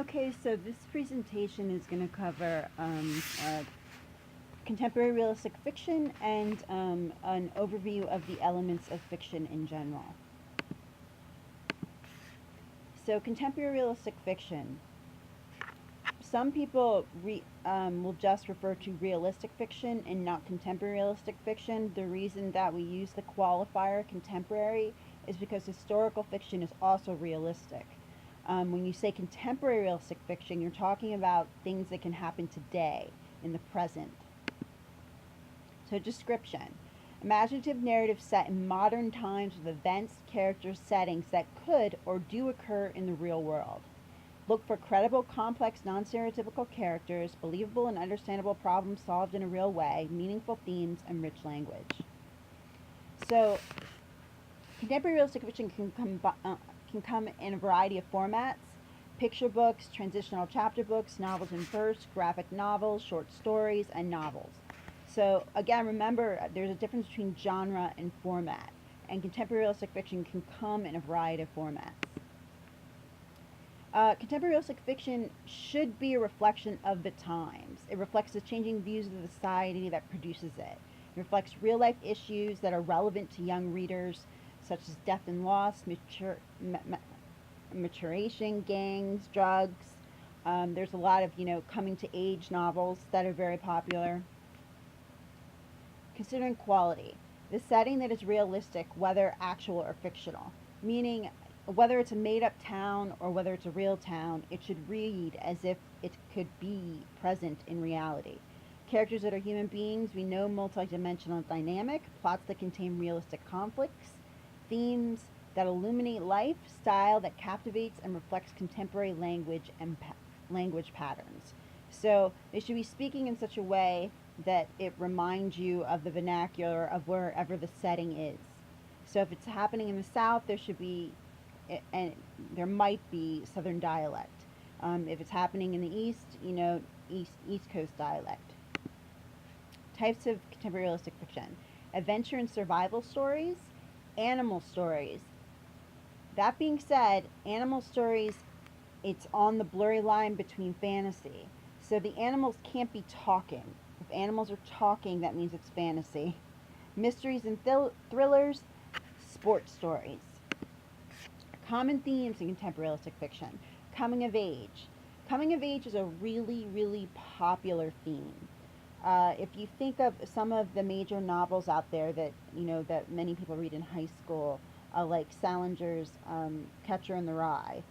Okay, so this presentation is going to cover contemporary realistic fiction and an overview of the elements of fiction in general. So, contemporary realistic fiction. Some people will just refer to realistic fiction and not contemporary realistic fiction. The reason that we use the qualifier contemporary is because historical fiction is also realistic. When you say contemporary realistic fiction, you're talking about things that can happen today, in the present. So, description. Imaginative narrative set in modern times with events, characters, settings that could or do occur in the real world. Look for credible, complex, non-stereotypical characters, believable and understandable problems solved in a real way, meaningful themes, and rich language. So, contemporary realistic fiction can come in a variety of formats: picture books, transitional chapter books, novels in verse, graphic novels, short stories, and novels. So, again, remember there's a difference between genre and format, and contemporary realistic fiction can come in a variety of formats. Contemporary realistic fiction should be a reflection of the times. It reflects the changing views of the society that produces it. It reflects real life issues that are relevant to young readers, such as death and loss, maturation, gangs, drugs. There's a lot of coming to age novels that are very popular. Considering quality, the setting that is realistic, whether actual or fictional, meaning whether it's a made-up town or whether it's a real town, it should read as if it could be present in reality. Characters that are human beings, we know multidimensional dynamic, plots that contain realistic conflicts, themes that illuminate life, style that captivates and reflects contemporary language and language patterns. So they should be speaking in such a way that it reminds you of the vernacular of wherever the setting is. So if it's happening in the South, there should be, and there might be Southern dialect. If it's happening in the East, East Coast dialect. Types of contemporary realistic fiction: adventure and survival stories, animal stories. That being said, animal stories, it's on the blurry line between fantasy. So the animals can't be talking. If animals are talking, that means it's fantasy. Mysteries and thrillers, sports stories. Common themes in contemporary realistic fiction: coming of age. Coming of age is a really, really popular theme. If you think of some of the major novels out there that that many people read in high school, like Salinger's Catcher in the Rye,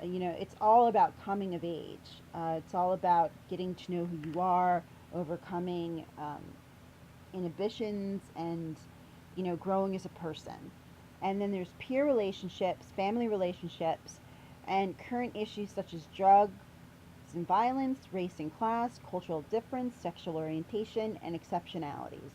it's all about coming of age. It's all about getting to know who you are, overcoming inhibitions, and growing as a person. And then there's peer relationships, family relationships, and current issues such as drugs and violence, race and class, cultural difference, sexual orientation, and exceptionalities.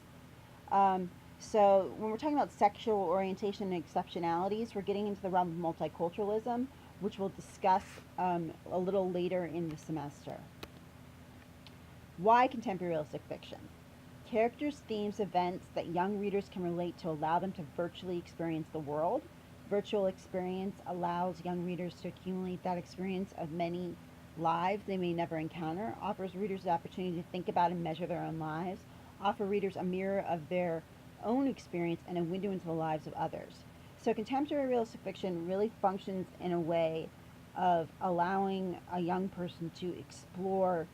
So when we're talking about sexual orientation and exceptionalities, we're getting into the realm of multiculturalism, which we'll discuss a little later in the semester. Why contemporary realistic fiction? Characters, themes, events that young readers can relate to allow them to virtually experience the world. Virtual experience allows young readers to accumulate that experience of many lives they may never encounter, offers readers the opportunity to think about and measure their own lives, offer readers a mirror of their own experience and a window into the lives of others. So contemporary realistic fiction really functions in a way of allowing a young person to explore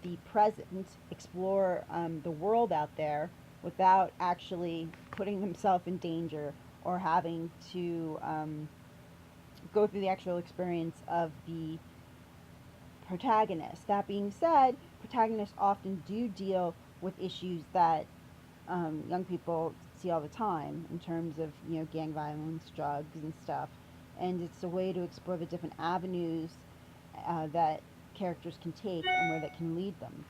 the present, explore the world out there without actually putting themselves in danger or having to go through the actual experience of the protagonist. That being said, protagonists often do deal with issues that young people see all the time in terms of gang violence, drugs, and stuff. And it's a way to explore the different avenues that characters can take and where that can lead them.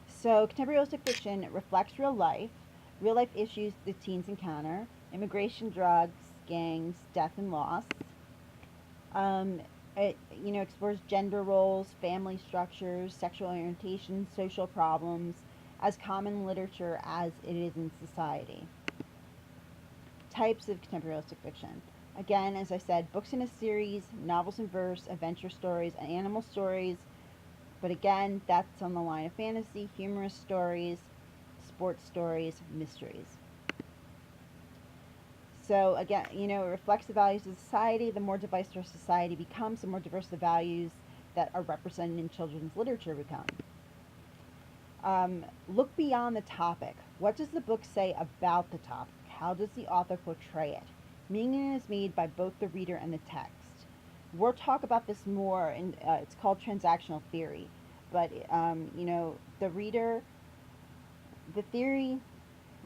So contemporary realistic fiction reflects real life issues that teens encounter: immigration, drugs, gangs, death and loss. It explores gender roles, family structures, sexual orientation, social problems as common literature as it is in society. Types of contemporary realistic fiction: Again, as I said, books in a series, novels in verse, adventure stories, and animal stories. But again, that's on the line of fantasy, humorous stories, sports stories, mysteries. So again, it reflects the values of society. The more diverse our society becomes, the more diverse the values that are represented in children's literature become. Look beyond the topic. What does the book say about the topic? How does the author portray it? Meaning is made by both the reader and the text. We'll talk about this more, and it's called transactional theory. But the reader, the theory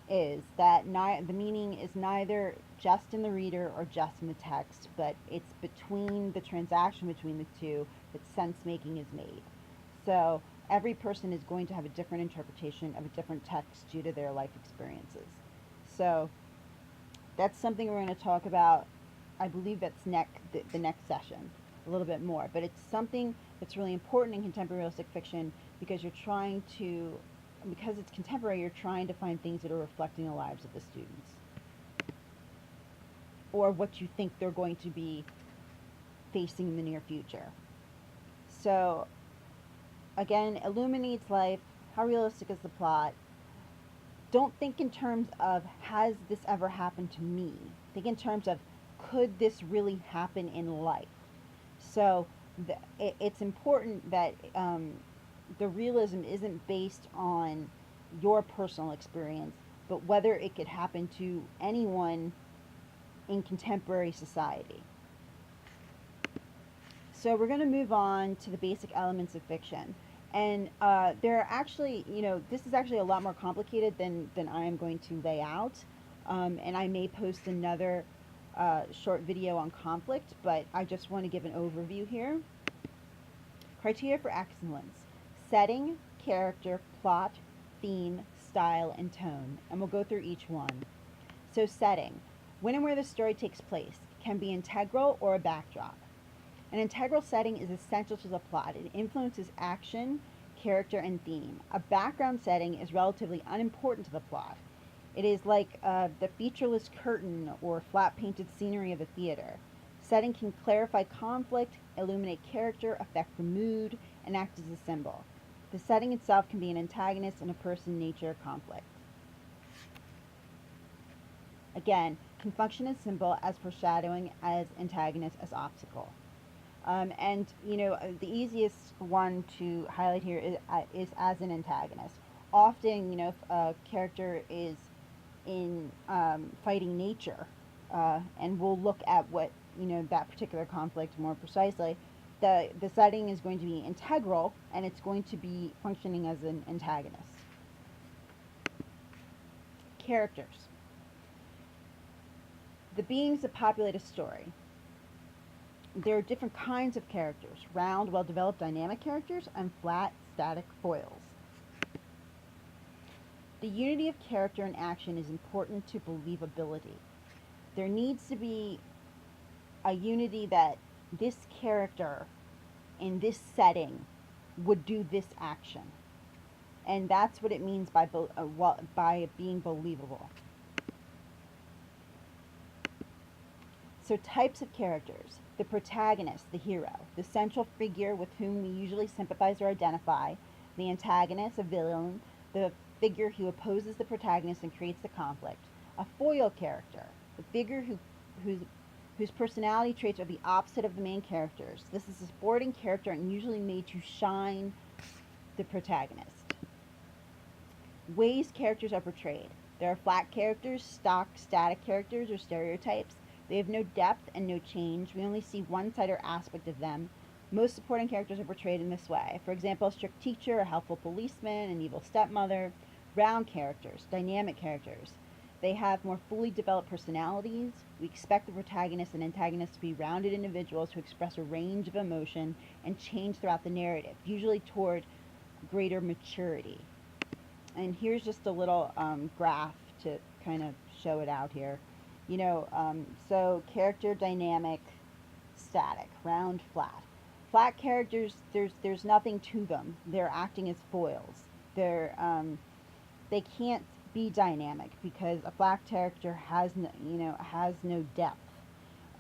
is that the meaning is neither just in the reader or just in the text, but it's between the transaction between the two that sense making is made. So every person is going to have a different interpretation of a different text due to their life experiences. So that's something we're going to talk about. I believe that's the next session a little bit more, but it's something that's really important in contemporary realistic fiction because because it's contemporary, you're trying to find things that are reflecting the lives of the students or what you think they're going to be facing in the near future. So again, illuminates life. How realistic is the plot? Don't think in terms of, has this ever happened to me? Think in terms of, could this really happen in life? So it's important that the realism isn't based on your personal experience, but whether it could happen to anyone in contemporary society. So we're going to move on to the basic elements of fiction. And there are actually, this is actually a lot more complicated than I am going to lay out. And I may post another short video on conflict, but I just want to give an overview here. Criteria for excellence: setting, character, plot, theme, style, and tone. And we'll go through each one. So setting. When and where the story takes place can be integral or a backdrop. An integral setting is essential to the plot. It influences action, character, and theme. A background setting is relatively unimportant to the plot. It is like the featureless curtain or flat painted scenery of a theater. Setting can clarify conflict, illuminate character, affect the mood, and act as a symbol. The setting itself can be an antagonist in a person-nature conflict. Again, can function as symbol, as foreshadowing, as antagonist, as obstacle. And the easiest one to highlight here is as an antagonist. Often, if a character is in fighting nature, and we'll look at what that particular conflict more precisely. The setting is going to be integral, and it's going to be functioning as an antagonist. Characters. The beings that populate a story. There are different kinds of characters: round, well-developed, dynamic characters, and flat, static foils. The unity of character and action is important to believability. There needs to be a unity that this character in this setting would do this action. And that's what it means by being believable. So types of characters: the protagonist, the hero, the central figure with whom we usually sympathize or identify; the antagonist, a villain, the figure who opposes the protagonist and creates the conflict; a foil character, the figure whose personality traits are the opposite of the main characters. This is a supporting character and usually made to shine the protagonist. Ways characters are portrayed: there are flat characters, stock, static characters, or stereotypes. They have no depth and no change. We only see one side or aspect of them. Most supporting characters are portrayed in this way. For example, a strict teacher, a helpful policeman, an evil stepmother. Round characters, dynamic characters. They have more fully developed personalities. We expect the protagonist and antagonist to be rounded individuals who express a range of emotion and change throughout the narrative, usually toward greater maturity. And here's just a little graph to kind of show it out here. So character, dynamic, static, round, flat. Flat characters, there's nothing to them. They're acting as foils. They can't be dynamic because a flat character has no depth.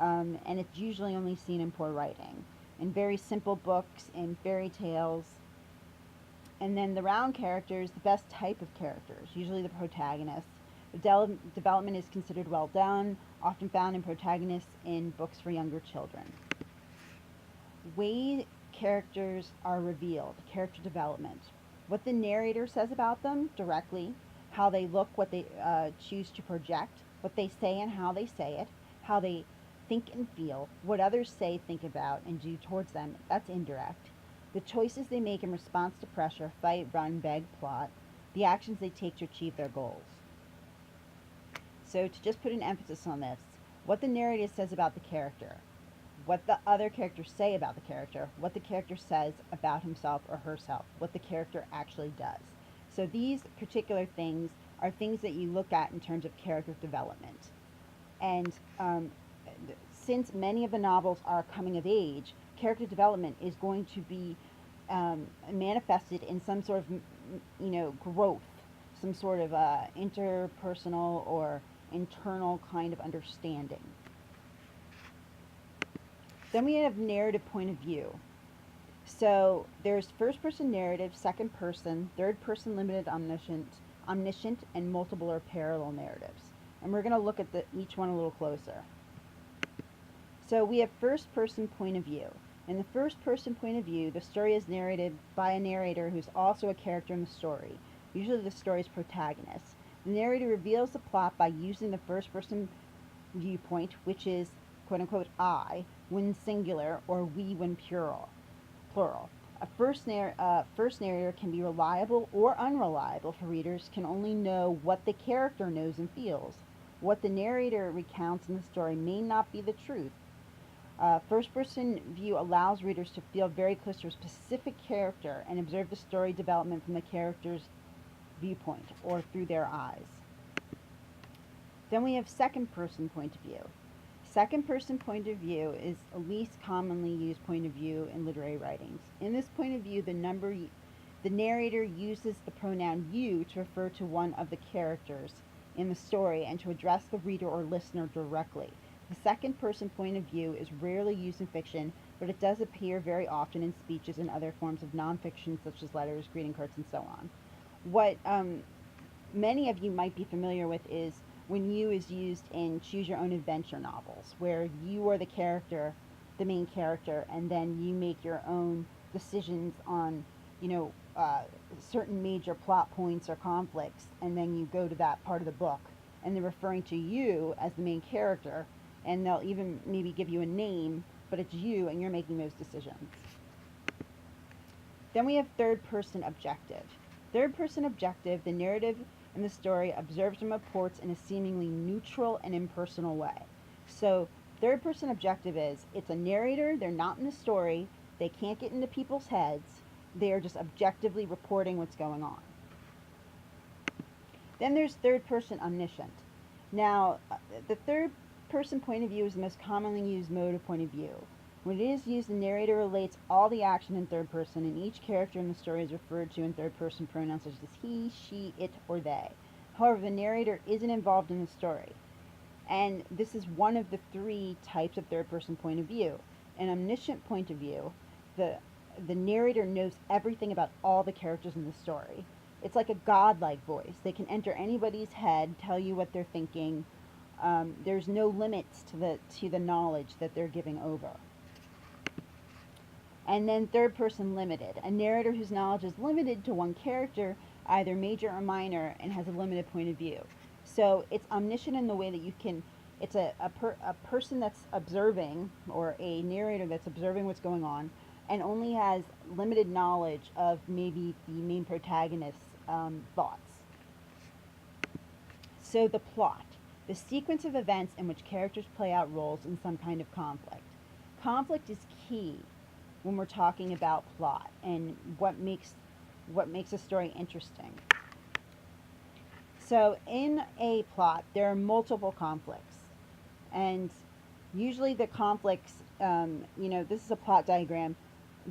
and it's usually only seen in poor writing. In very simple books, in fairy tales. And then the round characters, the best type of characters, usually the protagonists. The development is considered well done, often found in protagonists in books for younger children. Way characters are revealed, character development. What the narrator says about them directly, how they look, what they choose to project, what they say and how they say it, how they think and feel, what others say, think about, and do towards them, that's indirect. The choices they make in response to pressure, fight, run, beg, plot, the actions they take to achieve their goals. So to just put an emphasis on this, what the narrator says about the character, what the other characters say about the character, what the character says about himself or herself, what the character actually does. So these particular things are things that you look at in terms of character development. And since many of the novels are coming of age, character development is going to be manifested in some sort of, growth, some sort of interpersonal or internal kind of understanding. Then we have narrative point of view. So there's first person narrative, second person, third person limited omniscient, and multiple or parallel narratives. And we're going to look at each one a little closer. So we have first person point of view. In the first person point of view, the story is narrated by a narrator who's also a character in the story, usually the story's protagonist. The narrator reveals the plot by using the first person viewpoint, which is quote unquote I when singular or we when plural. A first narrator can be reliable or unreliable for readers, can only know what the character knows and feels. What the narrator recounts in the story may not be the truth. First-person view allows readers to feel very close to a specific character and observe the story development from the character's viewpoint or through their eyes. Then we have second-person point of view. Second-person point of view is the least commonly used point of view in literary writings. In this point of view, the narrator uses the pronoun you to refer to one of the characters in the story and to address the reader or listener directly. The second person point of view is rarely used in fiction, but it does appear very often in speeches and other forms of nonfiction such as letters, greeting cards, and so on. What many of you might be familiar with is when you is used in choose your own adventure novels, where you are the character, the main character, and then you make your own decisions on, certain major plot points or conflicts, and then you go to that part of the book, and they're referring to you as the main character, and they'll even maybe give you a name, but it's you and you're making those decisions. Then we have third person objective. Third person objective, the narrative in the story observes and reports in a seemingly neutral and impersonal way. So third person objective is, it's a narrator, they're not in the story, they can't get into people's heads, they are just objectively reporting what's going on. Then there's third person omniscient. Now, the third person point of view is the most commonly used mode of point of view. When it is used, the narrator relates all the action in third person, and each character in the story is referred to in third person pronouns such as he, she, it, or they. However, the narrator isn't involved in the story. And this is one of the three types of third person point of view. An omniscient point of view, the narrator knows everything about all the characters in the story. It's like a godlike voice. They can enter anybody's head, tell you what they're thinking. There's no limits to the knowledge that they're giving over. And then third person limited, a narrator whose knowledge is limited to one character, either major or minor, and has a limited point of view. So it's omniscient in the way that you can, it's a person that's observing, or a narrator that's observing what's going on, and only has limited knowledge of maybe the main protagonist's thoughts. So the plot, the sequence of events in which characters play out roles in some kind of conflict. Conflict is key when we're talking about plot and what makes a story interesting. So in a plot, there are multiple conflicts, and usually the conflicts, this is a plot diagram.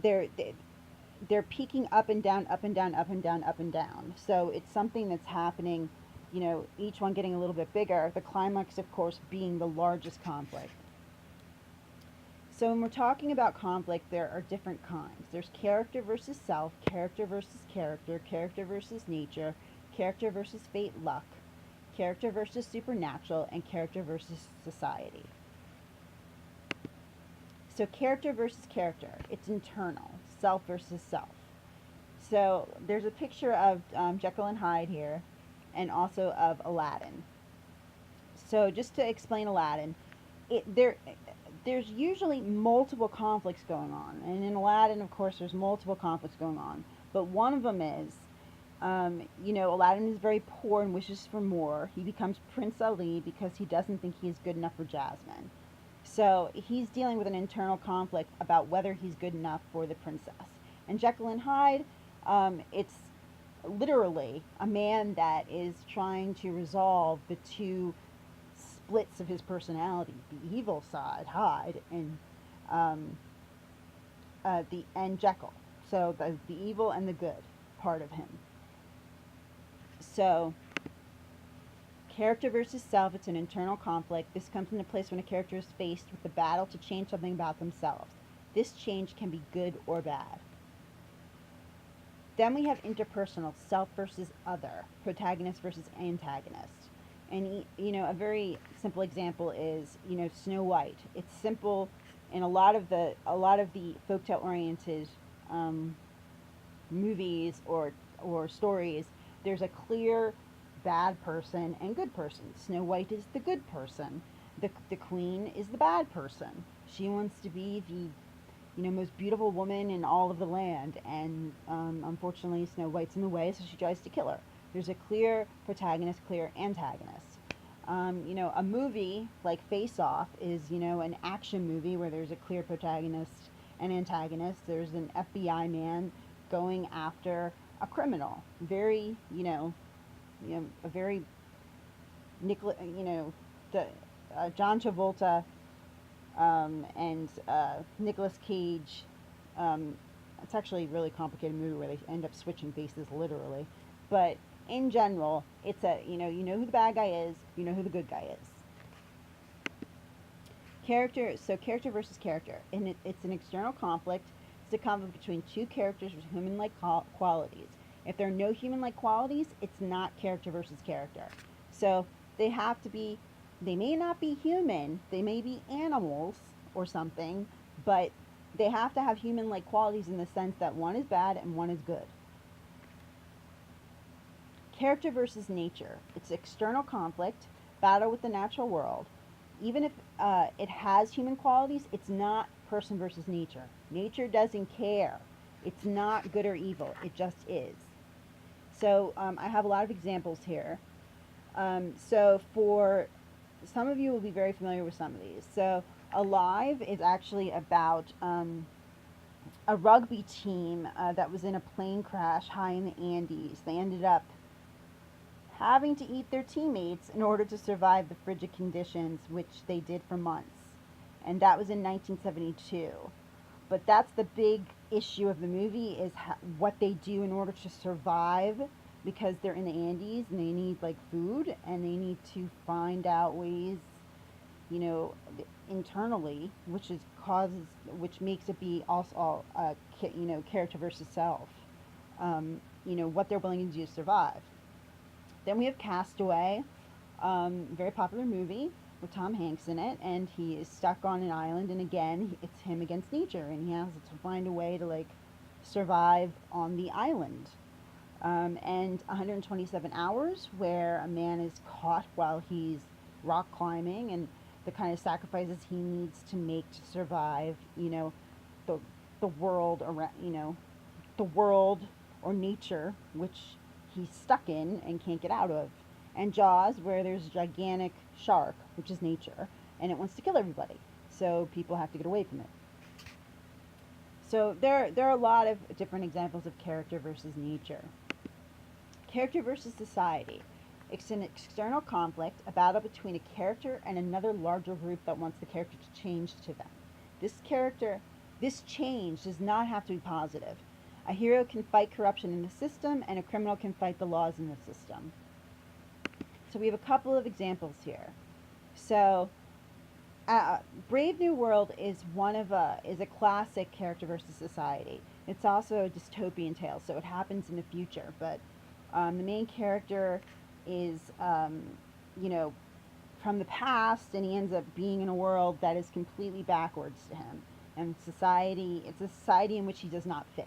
They're peaking up and down, up and down, up and down, up and down. So it's something that's happening, each one getting a little bit bigger. The climax, of course, being the largest conflict. So when we're talking about conflict, there are different kinds. There's character versus self, character versus character, character versus nature, character versus fate, luck, character versus supernatural, and character versus society. So character versus character, it's internal, self versus self. So there's a picture of Jekyll and Hyde here, and also of Aladdin. So just to explain Aladdin, there's usually multiple conflicts going on, and in Aladdin, of course, there's multiple conflicts going on. But one of them is, Aladdin is very poor and wishes for more. He becomes Prince Ali because he doesn't think he's good enough for Jasmine. So he's dealing with an internal conflict about whether he's good enough for the princess. And Jekyll and Hyde, it's literally a man that is trying to resolve the two splits of his personality, the evil side, Hyde, um, and Jekyll. So the evil and the good part of him. So character versus self, it's an internal conflict. This comes into place when a character is faced with the battle to change something about themselves. This change can be good or bad. Then we have interpersonal, self versus other, protagonist versus antagonist. And a very simple example is Snow White. It's simple in a lot of the folktale oriented movies or stories. There's a clear bad person and good person. Snow White is the good person. The queen is the bad person. She wants to be the most beautiful woman in all of the land, and unfortunately Snow White's in the way, so she tries to kill her. There's a clear protagonist, clear antagonist. A movie like Face Off is, an action movie where there's a clear protagonist and antagonist. There's an FBI man going after a criminal. Very, a very John Travolta and Nicolas Cage. It's actually a really complicated movie where they end up switching faces literally, but in general, it's you know who the bad guy is, you know who the good guy is. Character versus character, and it's an external conflict. It's a conflict between two characters with human-like qualities. If there are no human-like qualities, it's not character versus character. So they have to be, they may not be human, they may be animals or something, but they have to have human-like qualities in the sense that one is bad and one is good. Character versus nature. It's external conflict, battle with the natural world. Even if it has human qualities, it's not person versus nature. Nature doesn't care. It's not good or evil. It just is. So I have a lot of examples here. So for some of you will be very familiar with some of these. So Alive is actually about a rugby team that was in a plane crash high in the Andes. They ended up having to eat their teammates in order to survive the frigid conditions, which they did for months. And that was in 1972. But that's the big issue of the movie, is what they do in order to survive, because they're in the Andes and they need like food, and they need to find out ways, internally, which makes it be also character versus self. What they're willing to do to survive. Then we have Castaway, very popular movie with Tom Hanks in it, and he is stuck on an island, and again, it's him against nature, and he has to find a way to survive on the island. And 127 Hours, where a man is caught while he's rock climbing, and the kind of sacrifices he needs to make to survive, the world around, the world or nature, which he's stuck in and can't get out of. And Jaws, where there's a gigantic shark, which is nature, and it wants to kill everybody. So people have to get away from it. So there are a lot of different examples of character versus nature. Character versus society. It's an external conflict, a battle between a character and another larger group that wants the character to change to them. This change does not have to be positive. A hero can fight corruption in the system, and a criminal can fight the laws in the system. So we have a couple of examples here. So uh, Brave New World is a classic character versus society. It's also a dystopian tale, so it happens in the future. But the main character is, you know, from the past, and he ends up being in a world that is completely backwards to him. And society, it's a society in which he does not fit.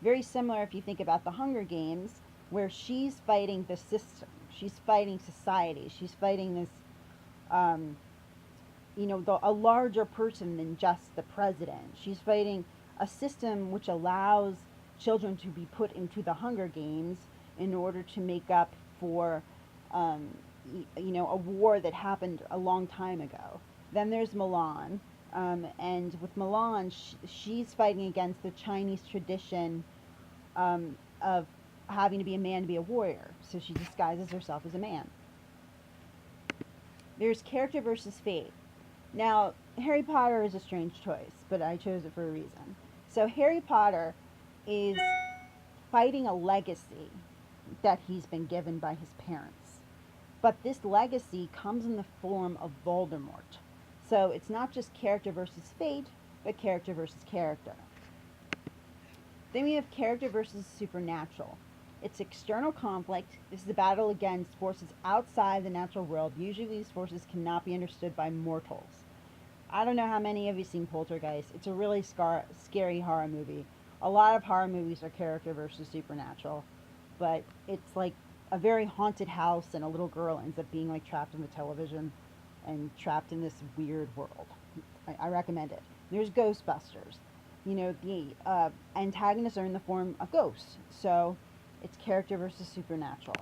Very similar if you think about the Hunger Games, where she's fighting the system, she's fighting society, she's fighting this, um, a larger person than just the president. She's fighting a system which allows children to be put into the Hunger Games in order to make up for, um, a war that happened a long time ago. Then there's Milan, and with Milan, she's fighting against the Chinese tradition, of having to be a man to be a warrior. So she disguises herself as a man. There's character versus fate. Now, Harry Potter is a strange choice, but I chose it for a reason. So, Harry Potter is fighting a legacy that he's been given by his parents. But this legacy comes in the form of Voldemort. So, it's not just character versus fate, but character versus character. Then we have character versus supernatural. It's external conflict. This is a battle against forces outside the natural world. Usually, these forces cannot be understood by mortals. I don't know how many of you seen Poltergeist. It's a really scary horror movie. A lot of horror movies are character versus supernatural, but it's like a very haunted house, and a little girl ends up being like trapped in the television and trapped in this weird world. I recommend it. There's Ghostbusters. The antagonists are in the form of ghosts, so it's character versus supernatural.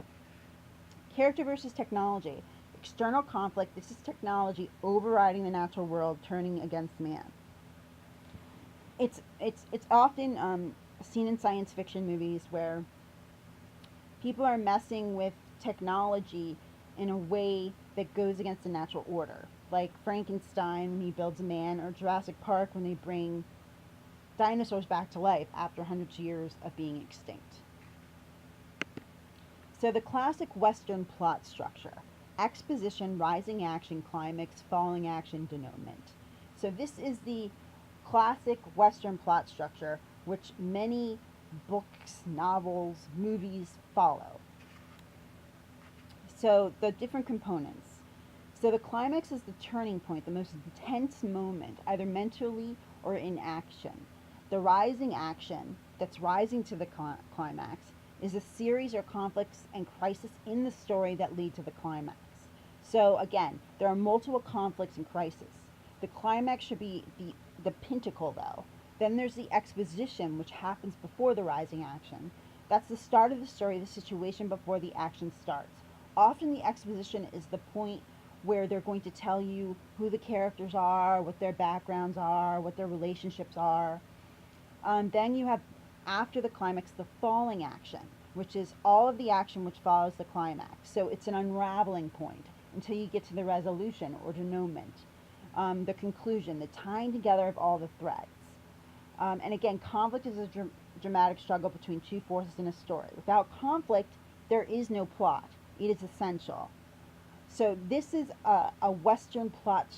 Character versus technology. External conflict. This is technology overriding the natural world, turning against man. It's often seen in science fiction movies where people are messing with technology in a way that goes against the natural order, like Frankenstein when he builds a man, or Jurassic Park when they bring dinosaurs back to life after hundreds of years of being extinct. So the classic Western plot structure: exposition, rising action, climax, falling action, denouement. So this is the classic Western plot structure which many books, novels, movies follow. So the different components. So the climax is the turning point, the most intense moment, either mentally or in action. The rising action that's rising to the climax is a series or conflicts and crisis in the story that lead to the climax. So again, there are multiple conflicts and crises. The climax should be the pinnacle, though. Then there's the exposition, which happens before the rising action. That's the start of the story, the situation before the action starts. Often the exposition is the point where they're going to tell you who the characters are, what their backgrounds are, what their relationships are. Then you have, after the climax, the falling action, which is all of the action which follows the climax. So it's an unraveling point until you get to the resolution or denouement, the conclusion, the tying together of all the threads. And again, conflict is a dramatic struggle between two forces in a story. Without conflict, there is no plot. It is essential. So this is a Western plot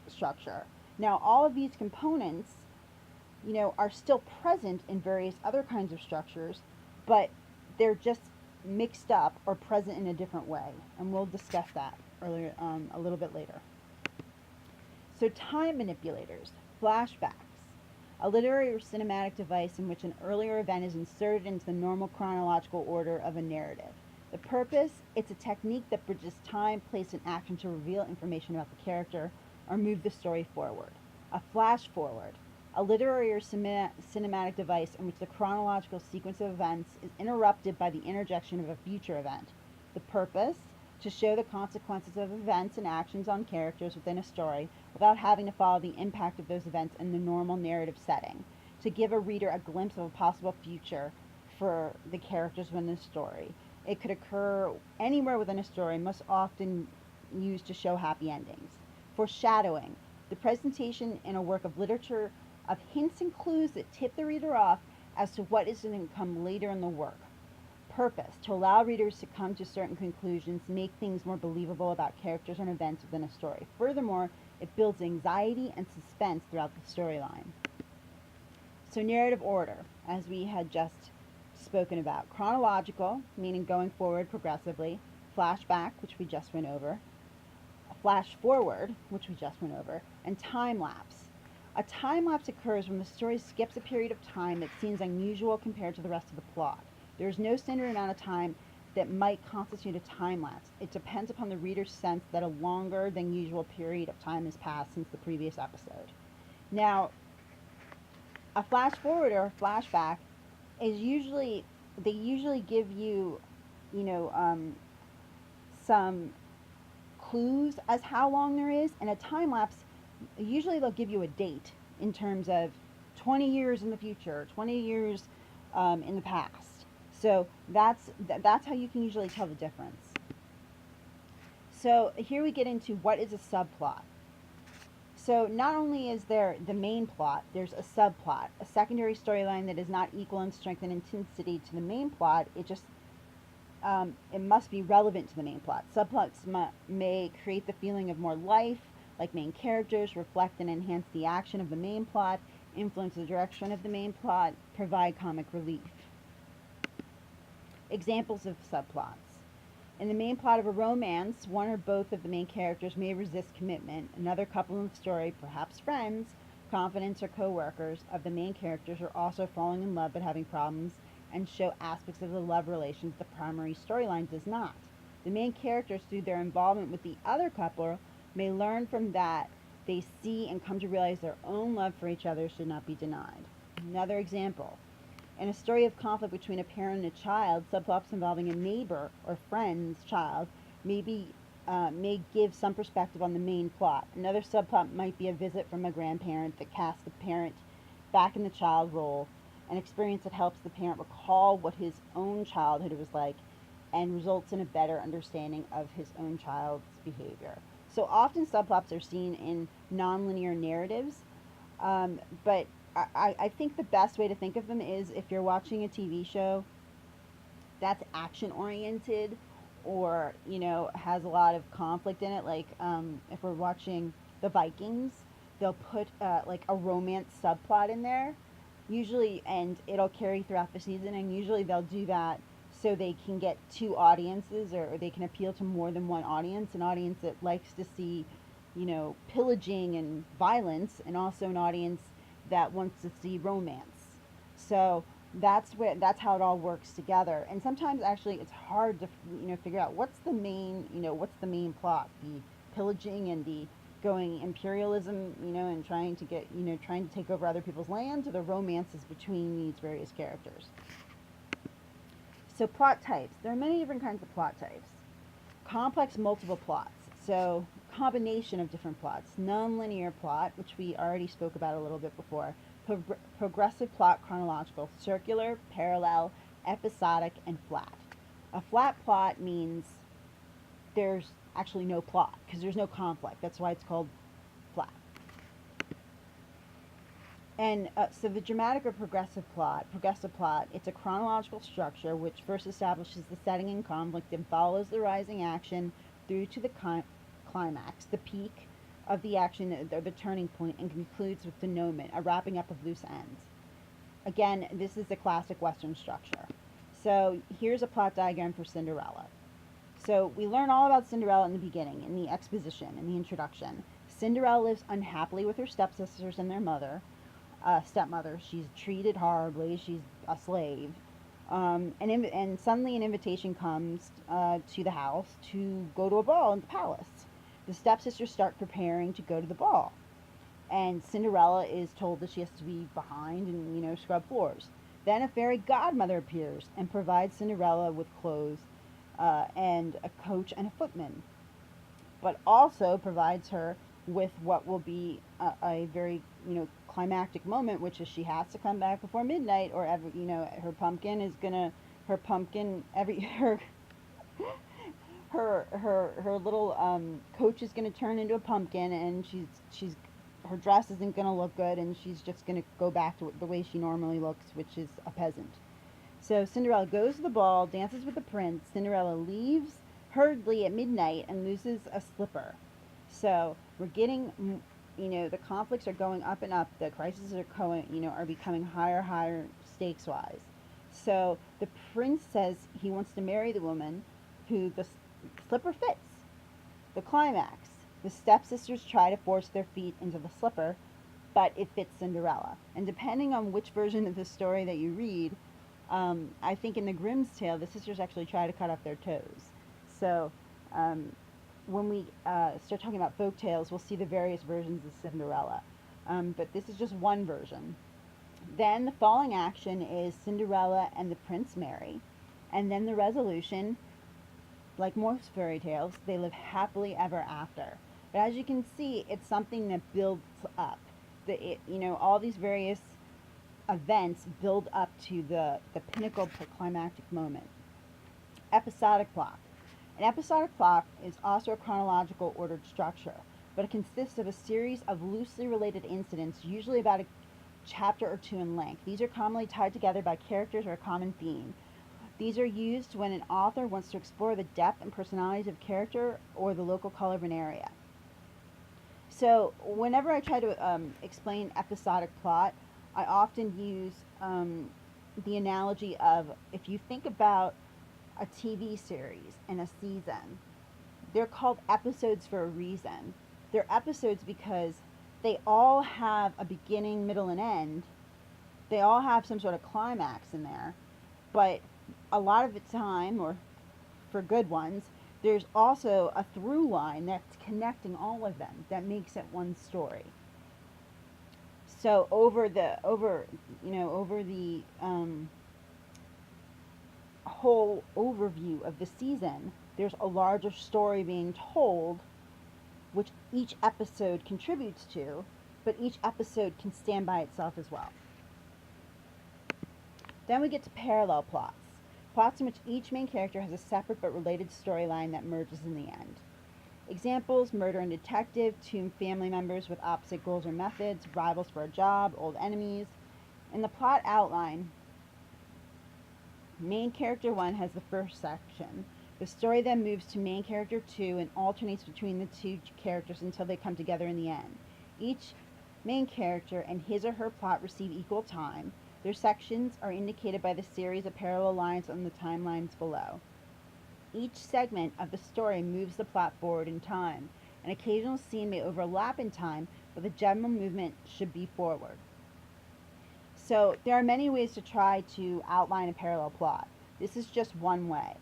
structure. Now, all of these components, are still present in various other kinds of structures, but they're just mixed up or present in a different way. And we'll discuss that earlier, a little bit later. So time manipulators, flashbacks, a literary or cinematic device in which an earlier event is inserted into the normal chronological order of a narrative. The purpose: it's a technique that bridges time, place, and action to reveal information about the character or move the story forward. A flash forward, a literary or cinematic device in which the chronological sequence of events is interrupted by the interjection of a future event. The purpose: to show the consequences of events and actions on characters within a story without having to follow the impact of those events in the normal narrative setting. To give a reader a glimpse of a possible future for the characters within the story. It could occur anywhere within a story, most often used to show happy endings. Foreshadowing, the presentation in a work of literature of hints and clues that tip the reader off as to what is going to come later in the work. Purpose: to allow readers to come to certain conclusions, make things more believable about characters and events within a story. Furthermore, It builds anxiety and suspense throughout the storyline. So narrative order, as we had just spoken about. Chronological, meaning going forward progressively. Flashback, which we just went over. Flash forward, which we just went over. And time lapse. A time lapse occurs when the story skips a period of time that seems unusual compared to the rest of the plot. There is no standard amount of time that might constitute a time lapse. It depends upon the reader's sense that a longer than usual period of time has passed since the previous episode. Now, a flash forward or a flashback is usually, they usually give you, you know, some clues as how long there is, and a time lapse, usually they'll give you a date in terms of 20 years in the future, 20 years in the past. So that's how you can usually tell the difference. So here we get into what is a subplot. So not only is there the main plot, there's a subplot, a secondary storyline that is not equal in strength and intensity to the main plot. It must be relevant to the main plot. Subplots may create the feeling of more life, like main characters, reflect and enhance the action of the main plot, influence the direction of the main plot, provide comic relief. Examples of subplots. In the main plot of a romance, one or both of the main characters may resist commitment. Another couple in the story, perhaps friends, confidants, or co-workers of the main characters, are also falling in love but having problems and show aspects of the love relations the primary storyline does not. The main characters, through their involvement with the other couple, may learn from that they see and come to realize their own love for each other should not be denied. Another example. In a story of conflict between a parent and a child, subplots involving a neighbor or friend's child may give some perspective on the main plot. Another subplot might be a visit from a grandparent that casts the parent back in the child role, an experience that helps the parent recall what his own childhood was like and results in a better understanding of his own child's behavior. So often subplots are seen in nonlinear narratives, but I think the best way to think of them is if you're watching a TV show that's action oriented or, has a lot of conflict in it, like if we're watching The Vikings, they'll put like a romance subplot in there, usually, and it'll carry throughout the season, and usually they'll do that so they can get two audiences, or they can appeal to more than one audience, an audience that likes to see, pillaging and violence, and also an audience that wants to see romance. So that's how it all works together. And sometimes actually it's hard to figure out what's the main plot, the pillaging and the going imperialism, and trying to take over other people's lands, or the romances between these various characters. So plot types. There are many different kinds of plot types. Complex multiple plots. So combination of different plots. Nonlinear plot, which we already spoke about a little bit before. Progressive plot, chronological, circular, parallel, episodic, and flat. A flat plot means there's actually no plot because there's no conflict. That's why it's called flat. And so the dramatic or progressive plot, it's a chronological structure which first establishes the setting and conflict and follows the rising action through to the climax, the peak of the action, or the turning point, and concludes with denouement, a wrapping up of loose ends. Again, this is the classic Western structure. So here's a plot diagram for Cinderella. So we learn all about Cinderella in the beginning, in the exposition, in the introduction. Cinderella lives unhappily with her stepsisters and their stepmother. She's treated horribly. She's a slave. And suddenly an invitation comes to the house to go to a ball in the palace. The stepsisters start preparing to go to the ball. And Cinderella is told that she has to be behind and, scrub floors. Then a fairy godmother appears and provides Cinderella with clothes and a coach and a footman, but also provides her with what will be a very, climactic moment, which is she has to come back before midnight, or her pumpkin is gonna, her little coach is gonna turn into a pumpkin, and her dress isn't gonna look good, and she's just gonna go back to the way she normally looks, which is a peasant. So Cinderella goes to the ball, dances with the prince. Cinderella leaves hurriedly at midnight and loses a slipper. So We're getting, the conflicts are going up and up. The crises are going, are becoming higher stakes wise. So the prince says he wants to marry the woman who the slipper fits. The climax. The stepsisters try to force their feet into the slipper, but it fits Cinderella. And depending on which version of the story that you read, I think in the Grimm's tale, the sisters actually try to cut off their toes. So um, when we start talking about folk tales, we'll see the various versions of Cinderella. But this is just one version. Then the falling action is Cinderella and the prince marry. And then the resolution, like most fairy tales, they live happily ever after. But as you can see, it's something that builds up. All these various events build up to the pinnacle climactic moment. Episodic plot. An episodic plot is also a chronological ordered structure, but it consists of a series of loosely related incidents, usually about a chapter or two in length. These are commonly tied together by characters or a common theme. These are used when an author wants to explore the depth and personalities of character or the local color of an area. So whenever I try to explain episodic plot, I often use the analogy of, if you think about a TV series and a season, they're called episodes for a reason. They're episodes because they all have a beginning, middle, and end. They all have some sort of climax in there, but a lot of the time, or for good ones, there's also a through line that's connecting all of them that makes it one story. So over the whole overview of the season, there's a larger story being told, which each episode contributes to, but each episode can stand by itself as well. Then we get to parallel plots. Plots in which each main character has a separate but related storyline that merges in the end. Examples: murder and detective, two family members with opposite goals or methods, rivals for a job, old enemies. In the plot outline, main character 1 has the first section. The story then moves to main character 2 and alternates between the two characters until they come together in the end. Each main character and his or her plot receive equal time. Their sections are indicated by the series of parallel lines on the timelines below. Each segment of the story moves the plot forward in time. An occasional scene may overlap in time, but the general movement should be forward. So there are many ways to try to outline a parallel plot. This is just one way.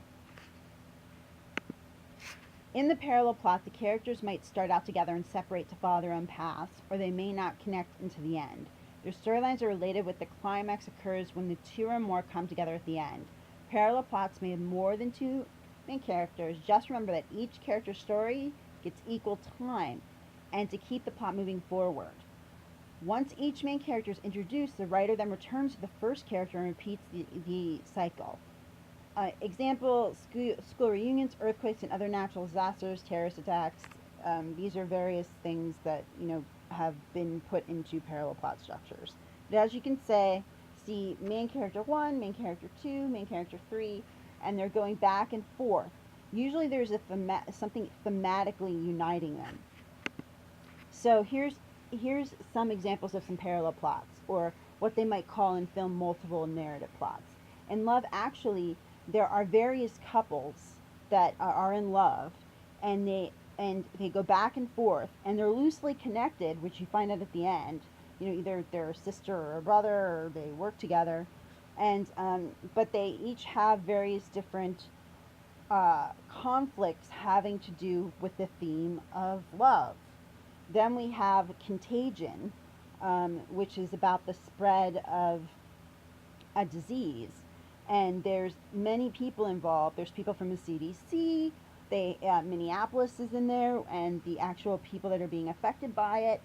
In the parallel plot, the characters might start out together and separate to follow their own paths, or they may not connect into the end. Their storylines are related, with the climax occurs when the two or more come together at the end. Parallel plots may have more than two main characters. Just remember that each character's story gets equal time, and to keep the plot moving forward. Once each main character is introduced, the writer then returns to the first character and repeats the cycle. Example: school reunions, earthquakes, and other natural disasters, terrorist attacks. These are various things that have been put into parallel plot structures. But as you can see main character 1, main character 2, main character 3, and they're going back and forth. Usually there's something thematically uniting them. So here's some examples of some parallel plots, or what they might call in film multiple narrative plots. In Love Actually, there are various couples that are in love, and they go back and forth, and they're loosely connected, which you find out at the end. Either they're a sister or a brother, or they work together, and but they each have various different conflicts having to do with the theme of love. Then we have Contagion, which is about the spread of a disease, and there's many people involved. There's people from the CDC. Minneapolis is in there, and the actual people that are being affected by it.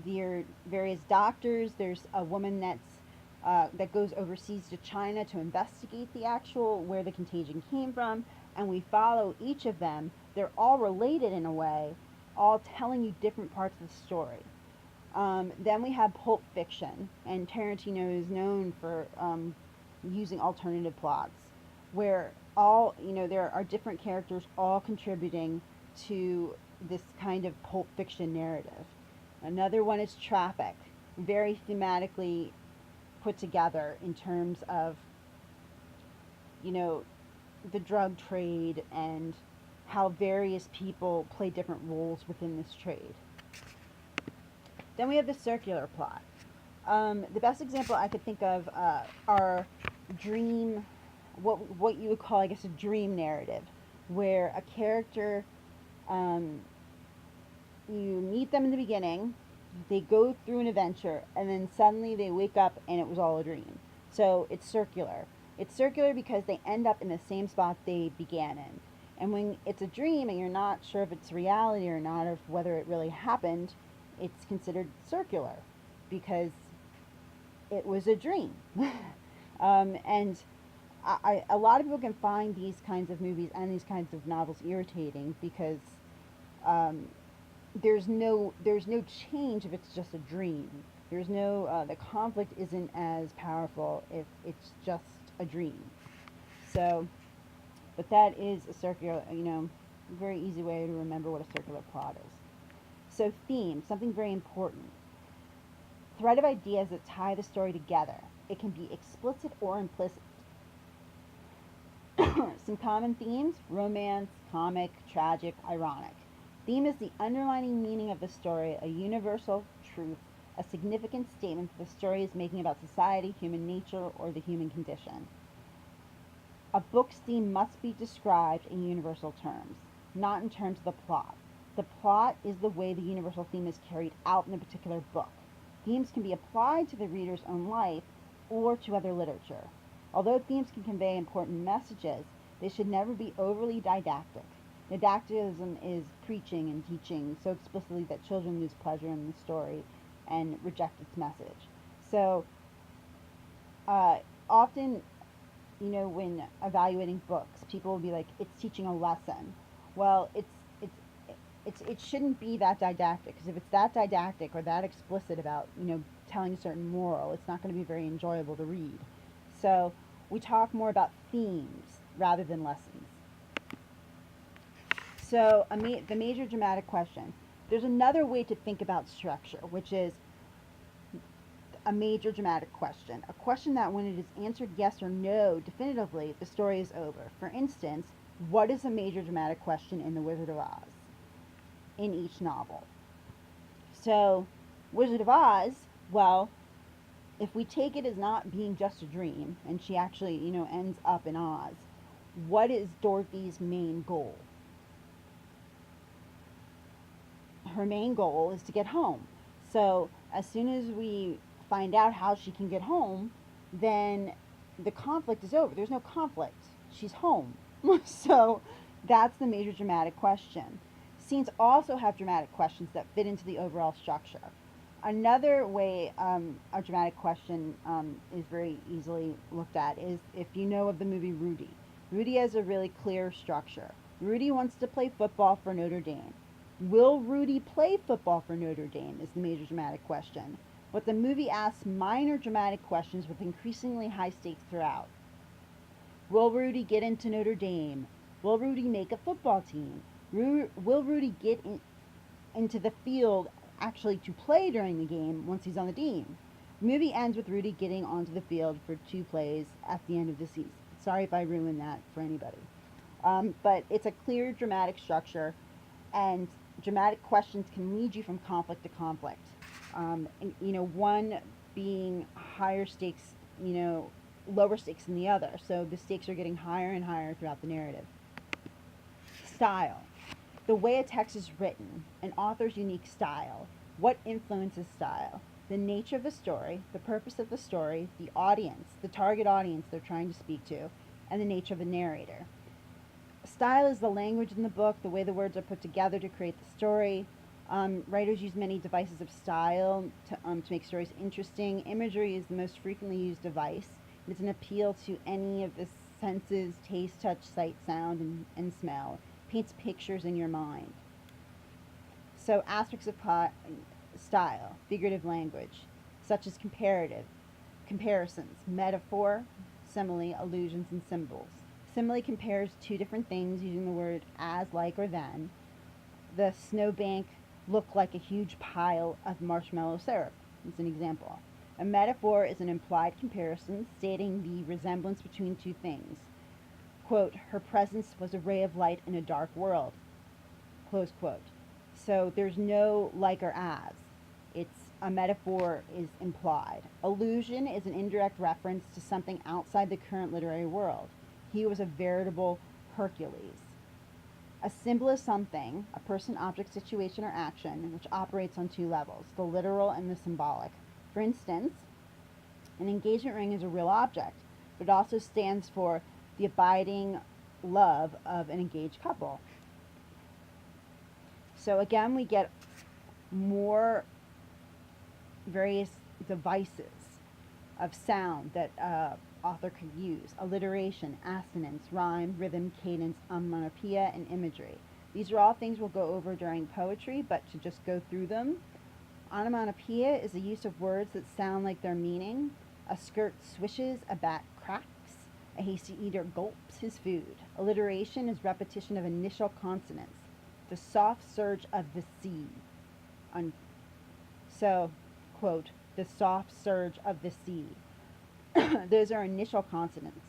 There are various doctors. There's a woman that goes overseas to China to investigate the actual where the contagion came from, and we follow each of them. They're all related in a way, all telling you different parts of the story. Then we have Pulp Fiction, and Tarantino is known for using alternative plots, where there are different characters all contributing to this kind of pulp fiction narrative. Another one is Traffic, very thematically put together in terms of, you know, the drug trade and how various people play different roles within this trade. Then we have the circular plot. The best example I could think of are dream, what you would call, I guess, a dream narrative, where a character, um, you meet them in the beginning, they go through an adventure, and then suddenly they wake up and it was all a dream. So it's circular. It's circular because they end up in the same spot they began in. And when it's a dream and you're not sure if it's reality or not, or whether it really happened, it's considered circular because it was a dream. And a lot of people can find these kinds of movies and these kinds of novels irritating because um, there's no change if it's just a dream. There's no the conflict isn't as powerful if it's just a dream. So, but that is a circular, very easy way to remember what a circular plot is. So theme, something very important. Thread of ideas that tie the story together. It can be explicit or implicit. Some common themes: romance, comic, tragic, ironic. Theme is the underlying meaning of the story, a universal truth, a significant statement that the story is making about society, human nature, or the human condition. A book's theme must be described in universal terms, not in terms of the plot. The plot is the way the universal theme is carried out in a particular book. Themes can be applied to the reader's own life or to other literature. Although themes can convey important messages, they should never be overly didactic. Didacticism is preaching and teaching so explicitly that children lose pleasure in the story and reject its message. So, often, when evaluating books, people will be like, "It's teaching a lesson." Well, it shouldn't be that didactic, because if it's that didactic or that explicit about telling a certain moral, it's not going to be very enjoyable to read. So we talk more about themes rather than lessons. So the major dramatic question. There's another way to think about structure, which is a major dramatic question. A question that, when it is answered yes or no definitively, the story is over. For instance, what is a major dramatic question in The Wizard of Oz? In each novel. So, Wizard of Oz, well, if we take it as not being just a dream, and she actually, ends up in Oz, what is Dorothy's main goal? Her main goal is to get home. So, as soon as we find out how she can get home, then the conflict is over. There's no conflict. She's home. So, that's the major dramatic question. Scenes also have dramatic questions that fit into the overall structure. Another way a dramatic question is very easily looked at is if you know of the movie Rudy. Rudy has a really clear structure. Rudy wants to play football for Notre Dame. Will Rudy play football for Notre Dame is the major dramatic question. But the movie asks minor dramatic questions with increasingly high stakes throughout. Will Rudy get into Notre Dame? Will Rudy make a football team? Will Rudy get into the field actually to play during the game once he's on the team? The movie ends with Rudy getting onto the field for 2 plays at the end of the season. Sorry if I ruined that for anybody. But it's a clear dramatic structure, and dramatic questions can lead you from conflict to conflict. One being higher stakes, lower stakes than the other. So the stakes are getting higher and higher throughout the narrative. Style. The way a text is written, an author's unique style. What influences style? The nature of the story, the purpose of the story, the audience, the target audience they're trying to speak to, and the nature of the narrator. Style is the language in the book, the way the words are put together to create the story. Writers use many devices of style to make stories interesting. Imagery is the most frequently used device. It's an appeal to any of the senses: taste, touch, sight, sound, and smell. Paints pictures in your mind. So aspects of style: figurative language, such as comparative, comparisons, metaphor, simile, allusions, and symbols. Simile compares 2 different things using the word as, like, or than. the snowbank look like a huge pile of marshmallow syrup. It's an example. A metaphor is an implied comparison stating the resemblance between two things. Quote, her presence was a ray of light in a dark world. Close quote. So there's no like or as. It's a metaphor is implied. Allusion is an indirect reference to something outside the current literary world. He was a veritable Hercules. A symbol is something, a person, object, situation, or action, which operates on two levels, the literal and the symbolic. For instance, an engagement ring is a real object, but it also stands for the abiding love of an engaged couple. So again, we get more various devices of sound that author could use: alliteration, assonance, rhyme, rhythm, cadence, onomatopoeia, and imagery. These are all things we'll go over during poetry, but to just go through them. Onomatopoeia is the use of words that sound like their meaning. A skirt swishes, a bat cracks, a hasty eater gulps his food. Alliteration is repetition of initial consonants. The soft surge of the sea. So, quote, the soft surge of the sea. Those are initial consonants.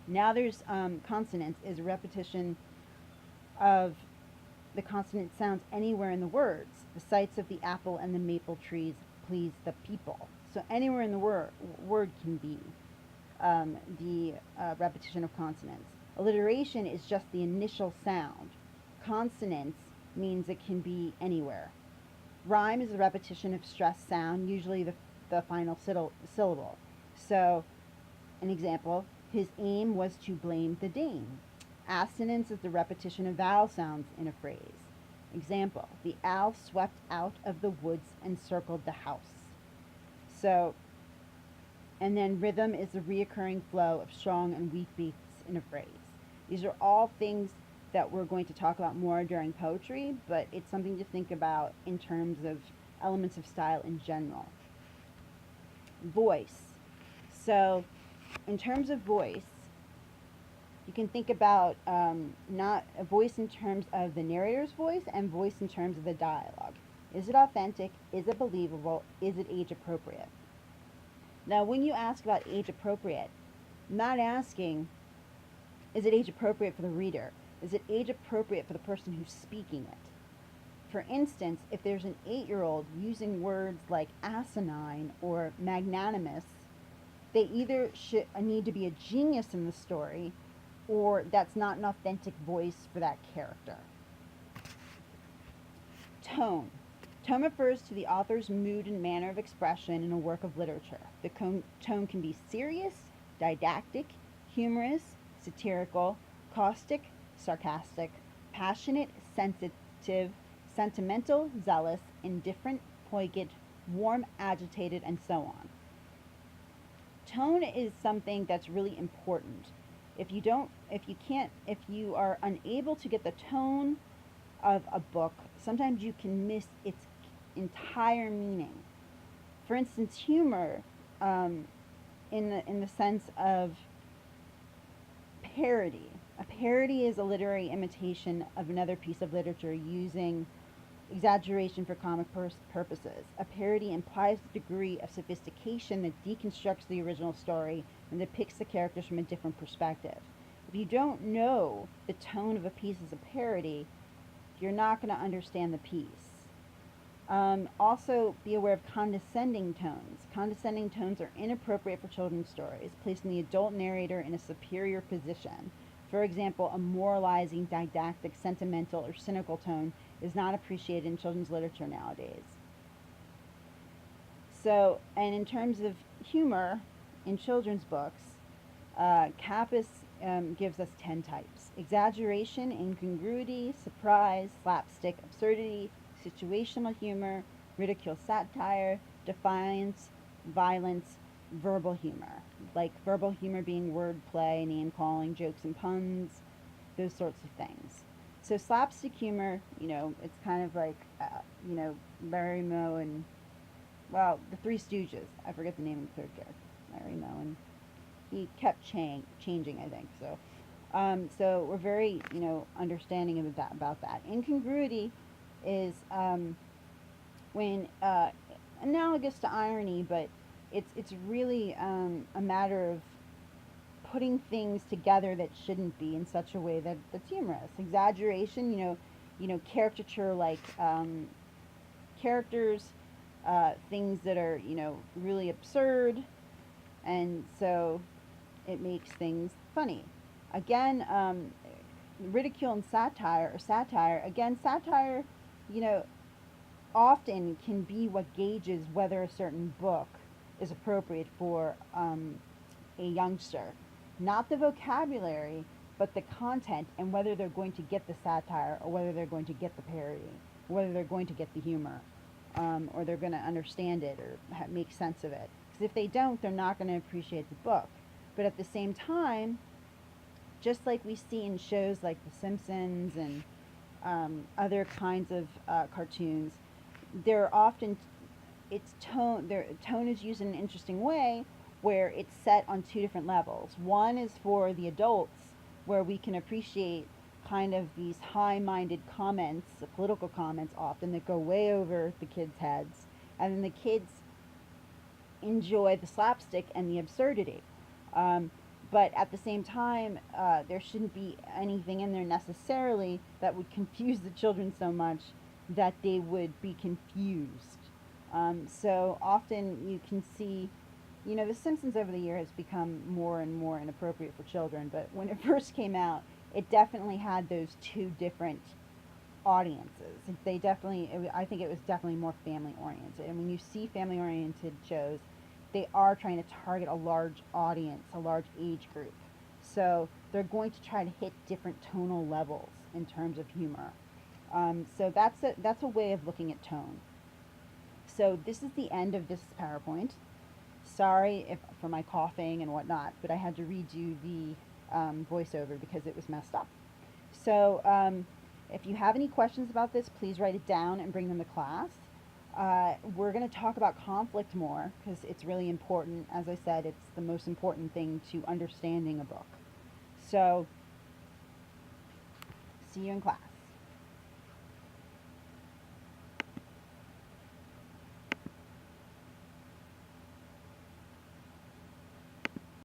Now there's consonants is a repetition of the consonant sounds anywhere in the words. The sights of the apple and the maple trees please the people. So anywhere in the word can be the repetition of consonants. Alliteration is just the initial sound. Consonants means it can be anywhere. Rhyme is a repetition of stressed sound, usually the final syllable. So, an example, his aim was to blame the dame. Assonance is the repetition of vowel sounds in a phrase. Example, the owl swept out of the woods and circled the house. So, and then rhythm is the reoccurring flow of strong and weak beats in a phrase. These are all things that we're going to talk about more during poetry, but it's something to think about in terms of elements of style in general. Voice. So, in terms of voice, you can think about not a voice in terms of the narrator's voice and voice in terms of the dialogue. Is it authentic? Is it believable? Is it age appropriate? Now, when you ask about age appropriate, I'm not asking, is it age appropriate for the reader? Is it age appropriate for the person who's speaking it? For instance, if there's an 8-year-old using words like asinine or magnanimous, they either need to be a genius in the story, or that's not an authentic voice for that character. Tone. Tone refers to the author's mood and manner of expression in a work of literature. The tone can be serious, didactic, humorous, satirical, caustic, sarcastic, passionate, sensitive, sentimental, zealous, indifferent, poignant, warm, agitated, and so on. Tone is something that's really important. If you are unable to get the tone of a book, sometimes you can miss its entire meaning. For instance, humor, in the sense of parody. A parody is a literary imitation of another piece of literature using exaggeration for comic purposes. A parody implies a degree of sophistication that deconstructs the original story and depicts the characters from a different perspective. If you don't know the tone of a piece as a parody, you're not going to understand the piece. Also, be aware of condescending tones. Condescending tones are inappropriate for children's stories, placing the adult narrator in a superior position. For example, a moralizing, didactic, sentimental, or cynical tone is not appreciated in children's literature nowadays. So, and in terms of humor in children's books, Kappas gives us 10 types: exaggeration, incongruity, surprise, slapstick, absurdity, situational humor, ridicule, satire, defiance, violence, verbal humor. Like verbal humor being wordplay, name calling, jokes and puns, those sorts of things. So slapstick humor, it's kind of like, Larry Moe and, well, the Three Stooges. I forget the name of the third character. Larry Moe, and he kept changing, I think. So, So we're very, understanding of that, about that. Incongruity is when analogous to irony, but it's really a matter of putting things together that shouldn't be in such a way that's humorous. Exaggeration, caricature like characters, things that are really absurd, and so it makes things funny. Again, ridicule and satire, or satire. Again, satire, you know, often can be what gauges whether a certain book is appropriate for a youngster. Not the vocabulary, but the content, and whether they're going to get the satire, or whether they're going to get the parody, whether they're going to get the humor, or they're going to understand it or make sense of it. Because if they don't, they're not going to appreciate the book. But at the same time, just like we see in shows like The Simpsons and other kinds of cartoons, they're often their tone is used in an interesting way where it's set on two different levels. One is for the adults, where we can appreciate kind of these high-minded comments, political comments often, that go way over the kids' heads, and then the kids enjoy the slapstick and the absurdity. Um, but at the same time, there shouldn't be anything in there necessarily that would confuse the children so much that they would be confused. So often you can see, The Simpsons over the year has become more and more inappropriate for children, but when it first came out, it definitely had those two different audiences. I think it was definitely more family oriented. And when you see family oriented shows, they are trying to target a large audience, a large age group. So they're going to try to hit different tonal levels in terms of humor. So that's a way of looking at tone. So this is the end of this PowerPoint. Sorry for my coughing and whatnot, but I had to redo the voiceover because it was messed up. So if you have any questions about this, please write it down and bring them to class. We're going to talk about conflict more because it's really important. As I said, it's the most important thing to understanding a book. So see you in class.